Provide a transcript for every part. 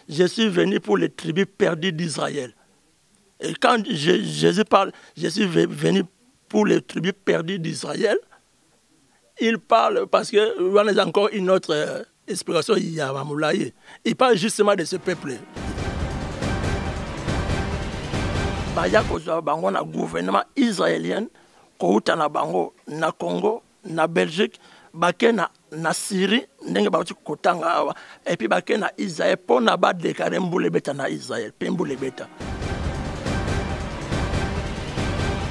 Je suis venu pour les tribus perdues d'Israël. Et quand Jésus parle, je suis venu pour les tribus perdues d'Israël, il parle parce que on a encore une autre explication. Il parle justement de ce peuple. Il y a un gouvernement israélien qui na bango na Congo, na Belgique, na Syrie, et puis na Israël pour na ba déclarer mboule beta na Israël, pemboule beta.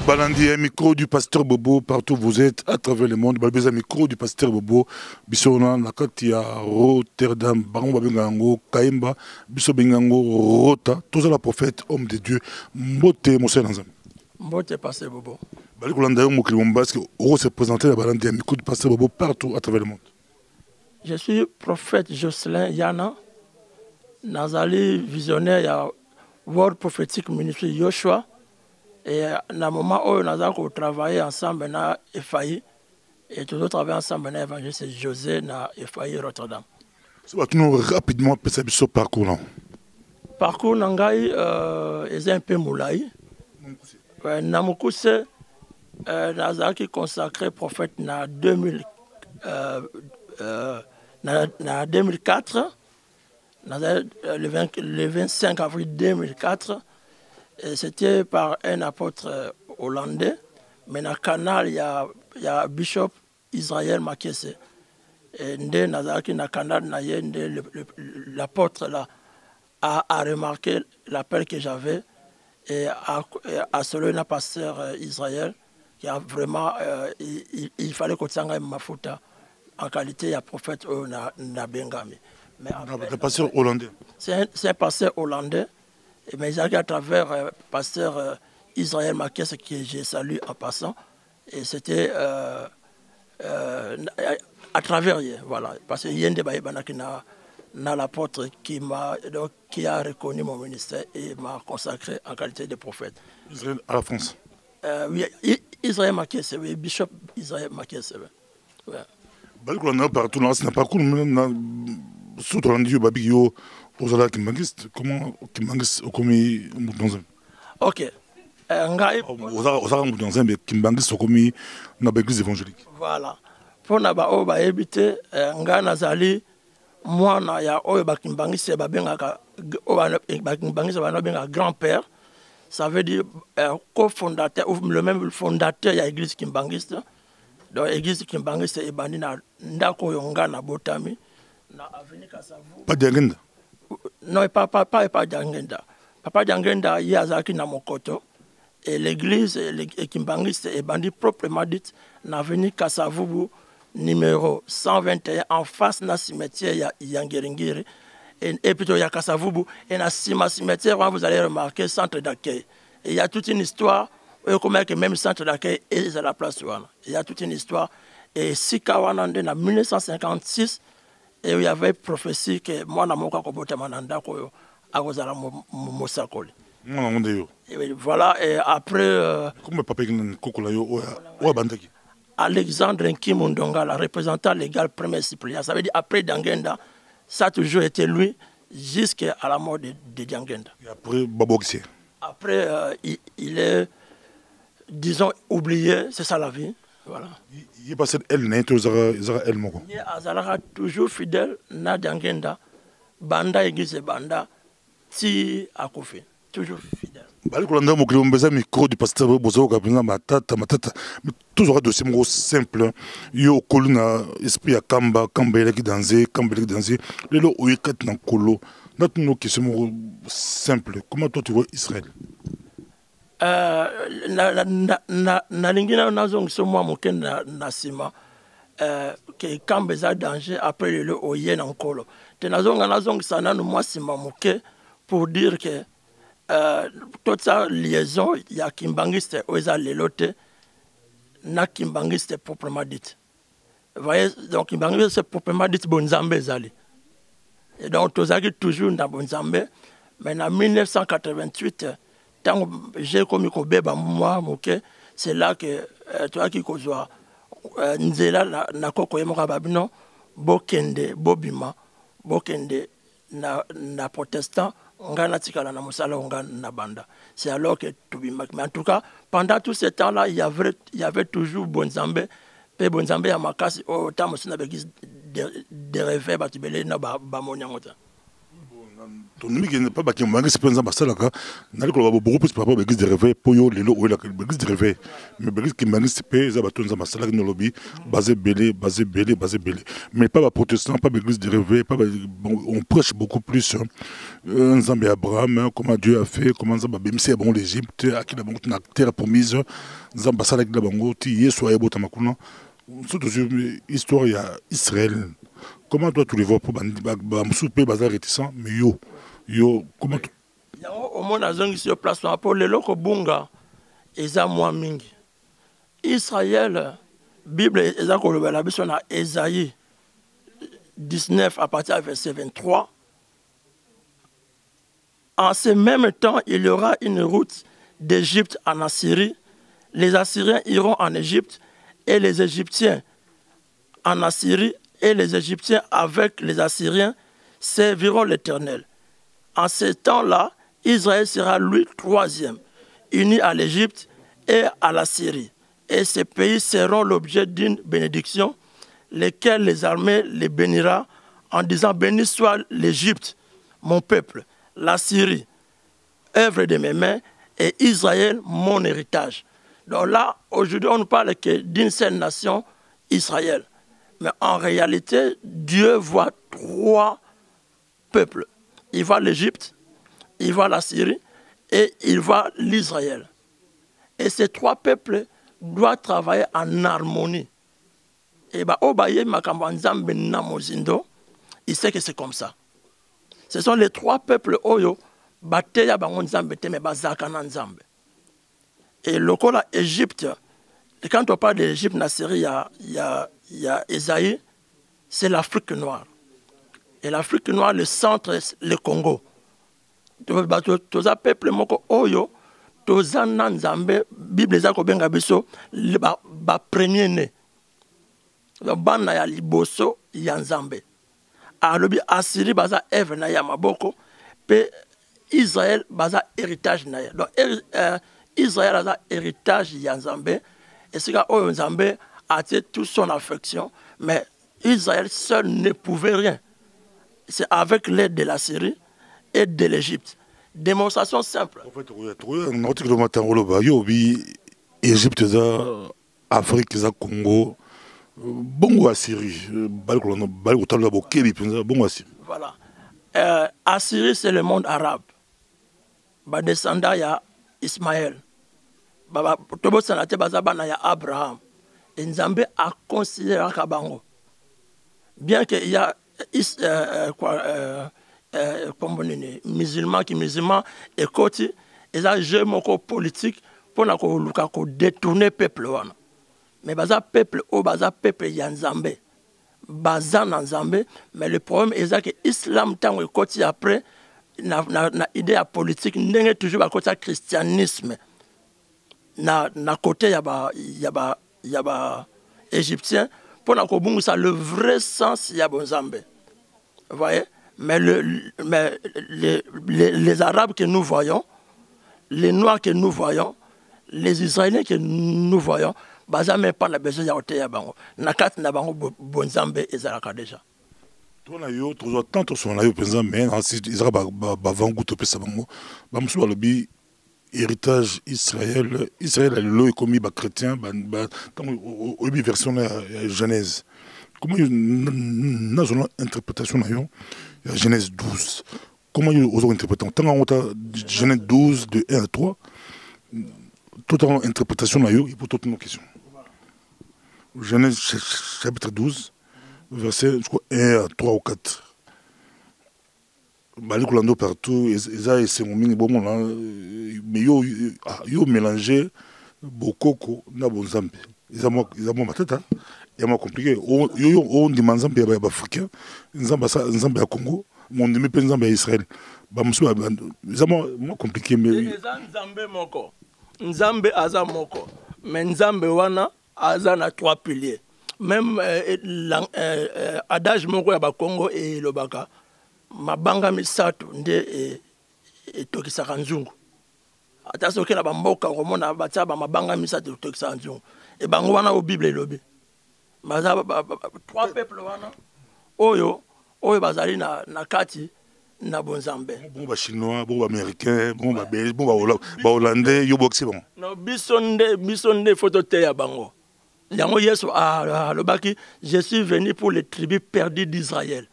Balandi, un micro du pasteur Bobo, partout où vous êtes, à travers le monde. Balbeza micro du pasteur Bobo, Bissona, Nakatia, Rotterdam, Baron Babingango, Kaimba, Bissobingango, Rota, tous la prophète, homme de Dieu, Mbote, Moussa Nanzam. Mbote, pasteur Bobo. Balikolanda, Mouklimombaski, Oro se présenter à Balandi, un micro du pasteur Bobo, partout à travers le monde. Je suis prophète Jocelyn Yana, Nazali visionnaire, il y a World Prophetic Ministry Yoshua. Et à un moment où nous avons travaillé ensemble na FAI, et toujours travaillé ensemble na évangéliste José na FAI Rotterdam. Ça va nous rapidement passer ce parcours. Parcours nangai est un peu moulai. Namukuse nazaki consacré prophète na 2004. Le 25 avril 2004. C'était par un apôtre hollandais, mais dans le canal, il y a Bishop Israël Makese. Et dans le canal, l'apôtre a remarqué l'appel que j'avais et a salué le pasteur Israël, qui a vraiment, il fallait que tu aies ma faute en qualité de prophète na Bengami. Le pasteur hollandais. C'est un pasteur hollandais. Mais j'ai à travers pasteur Israël Makes que j'ai salué en passant. Et c'était à travers, voilà. Parce qu'il y a un débat dans l'apôtre qui a reconnu mon ministère et m'a consacré en qualité de prophète. Israël à la France. Oui, Israël Makes, oui, Bishop Israël Makes. Oui. Partout, c'est pas cool, surtout dans le Babio. Comment Kimbangis okomi mutonzem? Ok. Ngai osaka mutonzem mais Kimbangis okomi na l'église évangélique. Voilà. Pour na ba o ba ebité nga nazali mwana ya oyo ba Kimbangis ba bengaka ba Kimbangis ba benga grand-père. Ça veut dire cofondateur ou le même fondateur ya église Kimbangis. Donc église Kimbangis e bandi na ndako yonga na Botami na avenue Kasavu. Pas d'agenda. Non, pas d'Angenda. Papa d'Angenda, il y a Zaki Namokoto. Et l'église, Kimbangis, est bandit proprement dit, n'a venu Kassavubu, numéro 121, en face de cimetière, il y a Yangeringiri. Et plutôt, il y a Kassavubu. Et dans le cimetière, vous allez remarquer centre d'accueil. Et il y a toute une histoire, comment que même centre d'accueil est à la place. Il y a toute une histoire. Et si Kawanande, en 1956, et il y avait prophétie que moi, je suis à Mosakoli. Voilà, et après. Alexandre Nkimundonga, le représentant légal premier cyprien. Ça veut dire après Dangenda, ça a toujours été lui jusqu'à la mort de Dangenda. Et après Baboxie. Après, il est, disons, oublié, c'est ça la vie. Voilà. Il est passé elle n'est elle moko. Il est toujours fidèle na Dangenda, banda église banda ti akofi, toujours fidèle. Bali kolanda mokili mbeza micro du pasteur Bozo kapinga matata mais toujours dossier mo simple yo koluna esprit ya kamba eleki danser lelo oyekat na kolo natuno question simple. Comment toi tu vois Israël? Nalingina nazongisa mwa moke na sima ke kambe za danger après le oye na nkolo te nazongisa nanu mwa sima moke pour dire que toute sa liaison ya Kimbangiste oza lelote na Kimbangiste proprement dit. Vous voyez, donc Kimbangiste c'est proprement dit bonzambe zali. Et donc tozaki toujours na bonzambe, mais en 1988 j'ai commis Kobeba moi, c'est là que toi qui kozwa nzela na koko yemoka babino bokende bobima bokende na protestant ngana tikala na musala na banda. C'est alors que tubimak. Mais en tout cas, pendant tout ce temps-là, il y avait toujours Bonzambe. Pe Bonzambe ya makasi o tamusina begis de rêver batibele na ba monyangota. Ton ami qui n'est pas bâti, mais c'est pas un ambassadeur là. N'a pas beaucoup plus par rapport à l'église de réveil pour yo les lots ou l'église de réveil. Mais l'église qui m'a dit c'est pas ça bâton un ambassadeur qui nous lobby basé belé. Mais pas protestant, pas l'église de réveil, pas on prêche beaucoup plus un Zambé Abraham, comment Dieu a fait, comment Zambé Bimse bon l'Égypte, à qui la banque na terre promise, Zambassadeur qui la banque ti yeso ayo botamakuna. Surtout histoire il y a Israël. Comment toi tu les vois pour souper bazar réticent mais yo comment tu au monde a zongi sur place pour les loko bunga eza moi mingi Israël Bible eza ko lobela biso na Ésaïe 19 à partir du verset 23. En ce même temps, il y aura une route d'Égypte en Assyrie. Les Assyriens iront en Égypte et les Égyptiens en Assyrie et les Égyptiens avec les Assyriens serviront l'Éternel. En ce temps-là, Israël sera lui troisième, uni à l'Égypte et à la Syrie. Et ces pays seront l'objet d'une bénédiction, lesquels les armées les bénira en disant « Béni soit l'Égypte, mon peuple, la Syrie, œuvre de mes mains, et Israël, mon héritage. » Donc là, aujourd'hui, on ne parle que d'une seule nation, Israël. Mais en réalité, Dieu voit trois peuples. Il voit l'Égypte, il voit la Syrie et il voit l'Israël. Et ces trois peuples doivent travailler en harmonie. Et il sait que c'est comme ça. Ce sont les trois peuples oyo bateya bango nzambe te me bazaka na nzambe. Et le cas Égypte, quand on parle d'Égypte, na Syrie, il y a Ésaïe, c'est l'Afrique noire. Et l'Afrique noire, le centre, le Congo. Toza peuple moko oyo, toza na nzambe, Bible za ko benga biso ba premier né. Bana ya liboso ya nzambe. Alobi Assyrie baza eve na ya maboko, pe Israël baza héritage na ya. Donc Israël a héritage ya nzambe, et c'est que nzambe a toute son affection, mais Israël seul ne pouvait rien. C'est avec l'aide de la Syrie et de l'Égypte. Démonstration simple. En fait, Égypte, Afrique, Congo, Bongo Assyrie. Voilà. Assyrie, c'est le monde arabe. Ba descendant, il y a Ismaël. Tobo sanate bazabana ya Abraham. Et Nzambe a considéré Kabango. Bien qu'il y a musulmans et côté, ils ont un jeu politique pour détourner le peuple. Mais baza peuple ou baza peuple ya Nzambe. Baza na Nzambe, mais le problème est que l'islam tant que côté après na idée politique n'est toujours à côté christianisme. Na côté ya ba égyptien pour na ko ça le vrai sens ya bonzambe. Vous voyez, mais les arabes que nous voyons, les noirs que nous voyons, les israéliens que nous voyons, bazame pas la besoin ya oteya bango. Na kat na bango bonzambe ezalaka déjà. Tona yo tozo tant sur na yo penza mais ils ba vangu to pesa bango. Ba musu balobi héritage Israël a le commis ba chrétien ba au version la Genèse. Comment na zone interprétation na yo Genèse 12. Comment ils ont interprété tant on ta Genèse 12 de 1 à 3 totalement interprétation na yo et pour toutes nos questions. Genèse chapitre 12 verset je crois 1 à 3 ou 4. Balikulando partout, ils ont essayé de bon là, mais yo mélangé bokoko na bonzambe. Ils ont ma tête, il y a compliqué. Yo on dit manzambe ya africain, nzambe ya Congo, mon demi pe nzambe ya Israël. Ba musu ils ont compliqué mais nzambe moko. Nzambe aza moko, mais nzambe wana aza na trois piliers. même adage moko ya Bakongo et Lobaka, mabanga misato nde etokisaka nzungu. Ata soki na bamboka komona batia mabanga misato etokisaka nzungu. E bango wana o Bible elobi. Maza trois peuples wana oyo bazali na kati na bonzambe. Bon ba chinois, bon ba américain, bon ba belge, bon ba hollandais, yo boxé bon. No bisonde photo te ya bango. Yango Yesu lobaki, je suis venu pour les tribus perdues d'Israël.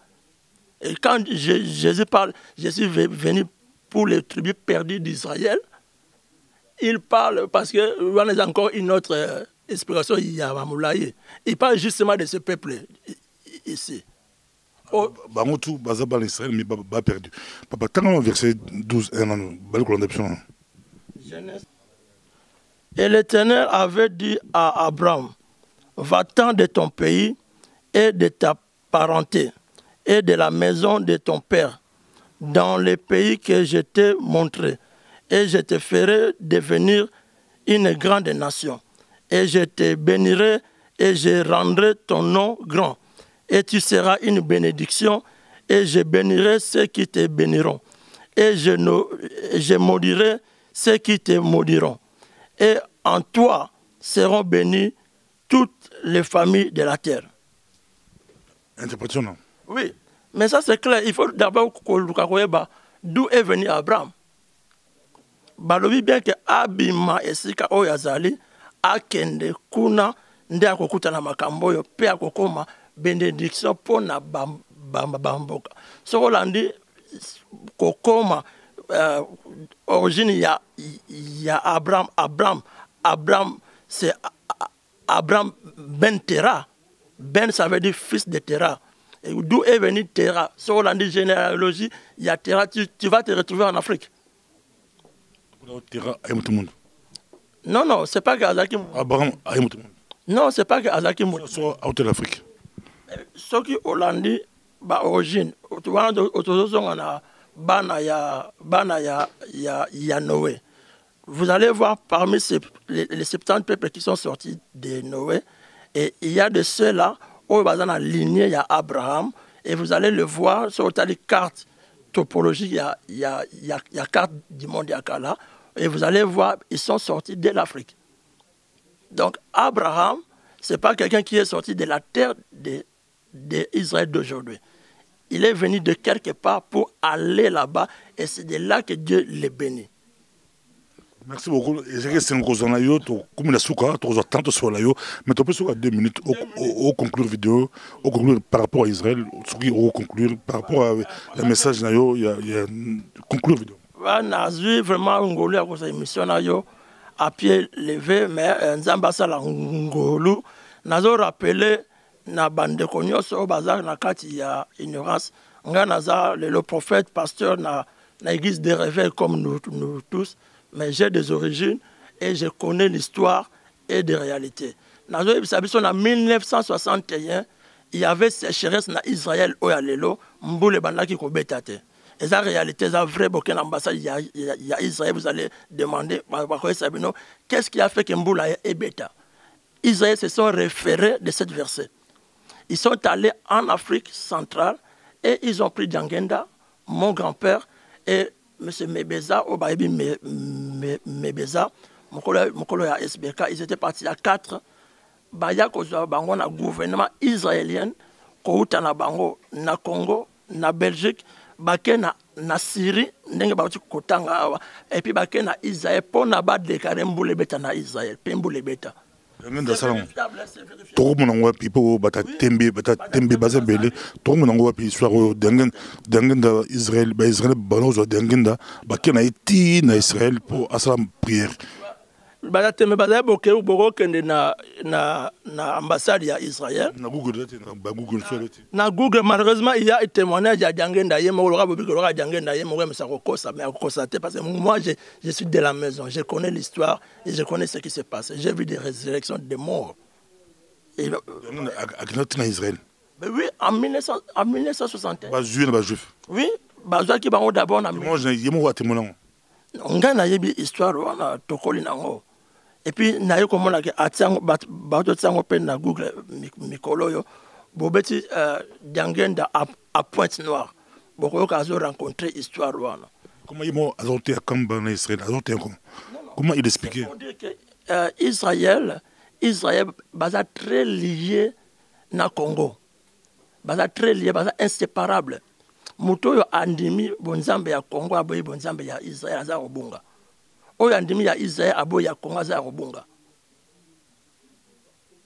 Et quand Jésus parle, je suis venu pour les tribus perdues d'Israël, il parle parce que on a encore une autre explication, il parle justement de ce peuple ici. Bango tout bazaba l'Israël mais ba perdu. Papa tant verset 12 Genèse. Et l'Éternel avait dit à Abraham, va-t'en de ton pays et de ta parenté et de la maison de ton père dans les pays que je t'ai montré, et je te ferai devenir une grande nation, et je te bénirai et je rendrai ton nom grand, et tu seras une bénédiction, et je bénirai ceux qui te béniront, et je maudirai ceux qui te maudiront, et en toi seront bénies toutes les familles de la terre. Interprétation non? Oui, mais ça c'est clair. Il faut d'abord d'où est venu Abraham. Balobi bien que Abima esika oyazali akende kuna nde akokuta na makambo yo pe akokoma bénédiction pour na bamboka. So Hollandi kokoma origine ya Abraham c'est Abraham ben Terah. Ben ça veut dire fils de Terah. D'où est venu Terah? Sur la généalogie, il y a Terah, tu vas te retrouver en Afrique. Terah aime tout le monde. Non, c'est pas que Azaki. Abraham aime tout le monde. Non, c'est pas que Azaki. Soit out de l'Afrique. Ce qui Hollandi, origine, tu vois, on a Bana ya Noé. Vous allez voir parmi les 70 peuples qui sont sortis de Noé, et il y a de ceux-là où ils sont alignés, il y a Abraham, et vous allez le voir sur les cartes topologiques, il y a carte du monde Yakala, et vous allez voir, ils sont sortis de l'Afrique. Donc Abraham, ce n'est pas quelqu'un qui est sorti de la terre d'Israël d'aujourd'hui. Il est venu de quelque part pour aller là-bas, et c'est de là que Dieu les bénit. Merci beaucoup. Je sais que comme la souka, tu as tant sur la yo, mais tu peux sur 2 minutes au conclure vidéo, au conclure par rapport à Israël, au conclure par rapport à le message na yo, il y a conclure vidéo. On vu vraiment ngolu à cause de émission na yo à pied levé, mais nzamba sala ngolu, nazo rappeler na bande konyo so bazar na kati ya ignorance, nga naza le prophète pasteur na église des réveils comme nous tous. Mais j'ai des origines et je connais l'histoire et des réalités. En 1961, il y avait sécheresse en Israël au Yalelo, Mboule Bandaki Kobetate. Et la réalité, c'est vrai, Boken ambassade, il y a Israël, vous allez demander, qu'est-ce qui a fait que Mboule est bêta? Israël se sont référés de cette verset. Ils sont allés en Afrique centrale et ils ont pris Djangenda, mon grand-père, et M. Mebeza, Mebeza, Mokolo ya SBK, ils étaient partis à 4. Baya kozwa bango na gouvernement israélien, kouta na bango na Congo, na Belgique, bake na Syrie, ndenge bauti kotanga awa, et puis bake na Israël, pour na ba déclarer mboule beta na Israël, mboule beta. Tout le monde a pipo bata tembe bazabele tout le monde a pi soir dengan Israël banozo dengenda bakena iti na Israël pour assalam prière bata tembe bazaboke uboko kende na ambassade ya Israël na Google malheureusement il y a un témoignage à Djangenda yemo loka bobi loka Djangenda yemo mais ça kokosa mais kokosaté parce que moi je suis de la maison, je connais l'histoire et je connais ce qui se passe, j'ai vu des résurrections de morts. Et Israël. Oui, en 1961. Oui, qui d'abord moi je yemo témoignage. On a une histoire on a tokoli nango. Et puis nayo komona ke atiango bato tiango pe na Google mikolo yo bobeti Diangenda à Pointe-Noire boko kazo rencontrer histoire wana. Comment il a ajouté à Kamba en Israël? Comment il expliquait? On dit que Israël basa très lié na Congo. Basa très lié, basa inséparable. Muto yo andimi bonzambe ya Congo aboyi bonzambe ya Israël aza obunga. Oyo andimi ya Israël aboyi ya Congo aza obunga.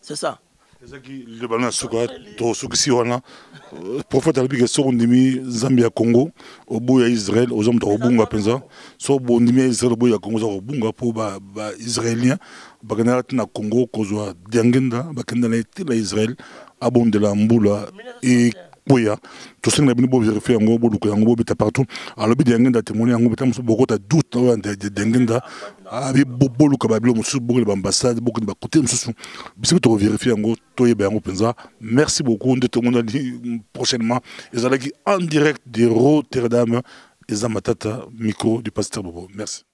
C'est ça. Le ballon suka to sukisi wana prophète alibi ke so ndimi Zambie ya Congo obo ya Israël ozom to obunga penza so bo ndimi ya Israël obo ya Congo za obunga po ba israélien bakana na Congo kozwa Diangenda bakenda na Israël abondela mbula et Boya, tout ça, on a vérifié en gros, beaucoup en gros, partout. Alors, bien Diangenda témoigné en gros, beaucoup de doutes de Diangenda. Avec beaucoup de cabablo, beaucoup d'ambassades, beaucoup de côté, monsieur. Bien sûr, vérifier en gros, toi et bien en pensa. Merci beaucoup. On te demande prochainement. Ils allaient en direct de Rotterdam, les amatata micro du pasteur Bobo. Merci.